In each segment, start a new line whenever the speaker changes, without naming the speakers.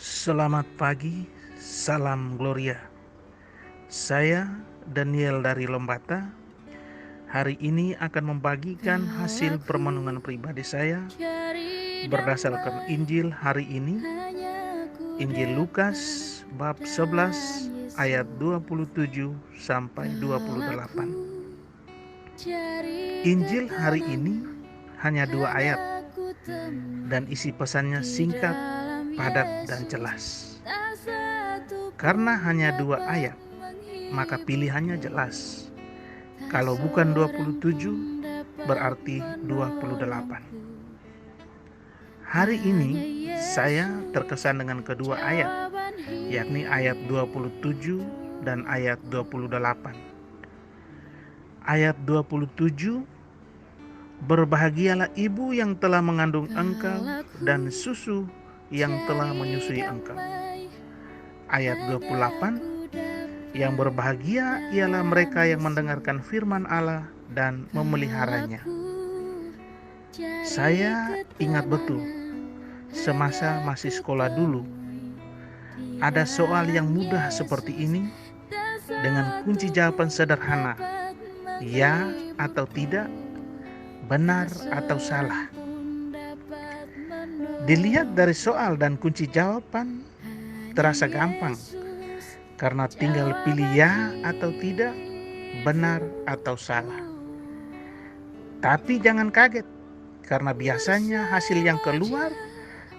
Selamat pagi, salam Gloria. Saya Daniel dari Lombata. Hari ini akan membagikan hasil permenungan pribadi saya berdasarkan Injil hari ini, Injil Lukas bab 11 ayat 27 sampai 28. Injil hari ini hanya 2 ayat dan isi pesannya singkat, padat, dan jelas. Karena hanya 2 ayat, maka pilihannya jelas. Kalau bukan 27, berarti 28. Hari ini saya terkesan dengan kedua ayat, yakni ayat 27 dan ayat 28. Ayat 27, berbahagialah ibu yang telah mengandung engkau dan susu yang telah menyusui engkau. Ayat 28, yang berbahagia ialah mereka yang mendengarkan firman Allah dan memeliharanya. Saya ingat betul, semasa masih sekolah dulu, ada soal yang mudah seperti ini dengan kunci jawaban sederhana, ya atau tidak, benar atau salah. Dilihat dari soal dan kunci jawaban, terasa gampang, karena tinggal pilih ya atau tidak, benar atau salah. Tapi jangan kaget, karena biasanya hasil yang keluar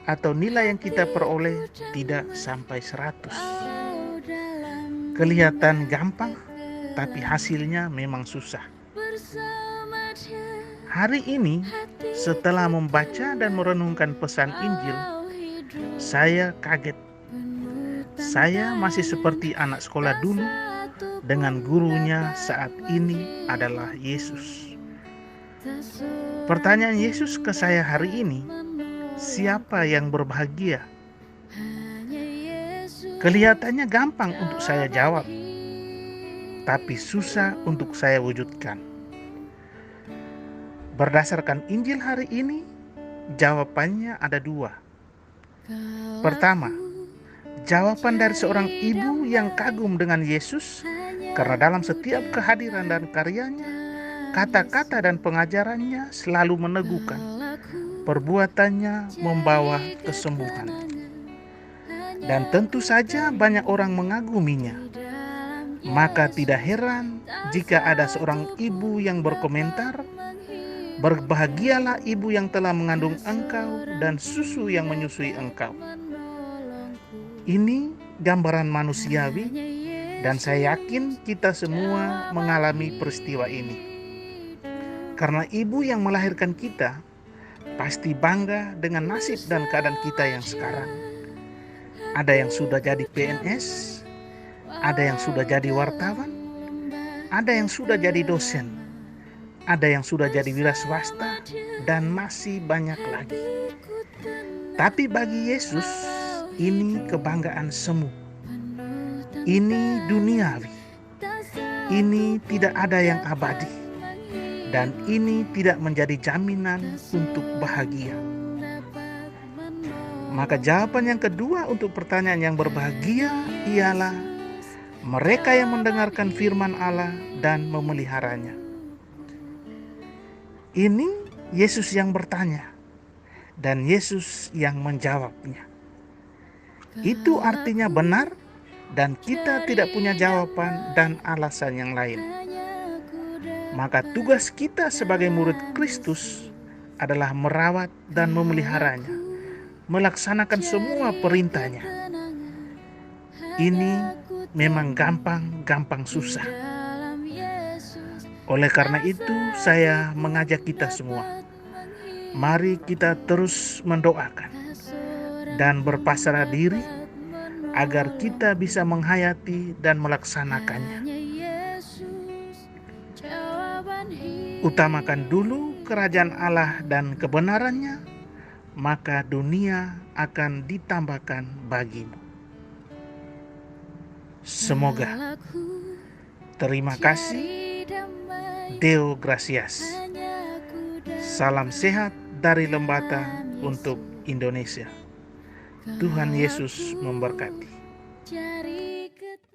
atau nilai yang kita peroleh tidak sampai 100. Kelihatan gampang, tapi hasilnya memang susah. Hari ini, setelah membaca dan merenungkan pesan Injil, saya kaget. Saya masih seperti anak sekolah dulu, dengan gurunya saat ini adalah Yesus. Pertanyaan Yesus ke saya hari ini, siapa yang berbahagia? Kelihatannya gampang untuk saya jawab, tapi susah untuk saya wujudkan. Berdasarkan Injil hari ini, jawabannya ada 2. Pertama, jawaban dari seorang ibu yang kagum dengan Yesus, karena dalam setiap kehadiran dan karyanya, kata-kata dan pengajarannya selalu meneguhkan, perbuatannya membawa kesembuhan. Dan tentu saja banyak orang mengaguminya. Maka tidak heran jika ada seorang ibu yang berkomentar, berbahagialah ibu yang telah mengandung engkau dan susu yang menyusui engkau. Ini gambaran manusiawi, dan saya yakin kita semua mengalami peristiwa ini. Karena ibu yang melahirkan kita pasti bangga dengan nasib dan keadaan kita yang sekarang. Ada yang sudah jadi PNS, ada yang sudah jadi wartawan, ada yang sudah jadi dosen, ada yang sudah jadi wira swasta, dan masih banyak lagi. Tapi bagi Yesus, ini kebanggaan semu. Ini duniawi. Ini tidak ada yang abadi. Dan ini tidak menjadi jaminan untuk bahagia. Maka jawaban yang kedua untuk pertanyaan yang berbahagia ialah mereka yang mendengarkan firman Allah dan memeliharanya. Ini Yesus yang bertanya, dan Yesus yang menjawabnya. Itu artinya benar, dan kita tidak punya jawaban dan alasan yang lain. Maka tugas kita sebagai murid Kristus adalah merawat dan memeliharanya, melaksanakan semua perintahnya. Ini memang gampang susah. Oleh karena itu, saya mengajak kita semua, mari kita terus mendoakan dan berpasrah diri agar kita bisa menghayati dan melaksanakannya. Utamakan dulu kerajaan Allah dan kebenarannya, maka dunia akan ditambahkan bagimu. Semoga. Terima kasih. Deo Gracias. Salam sehat dari Lombata untuk Indonesia. Tuhan Yesus memberkati.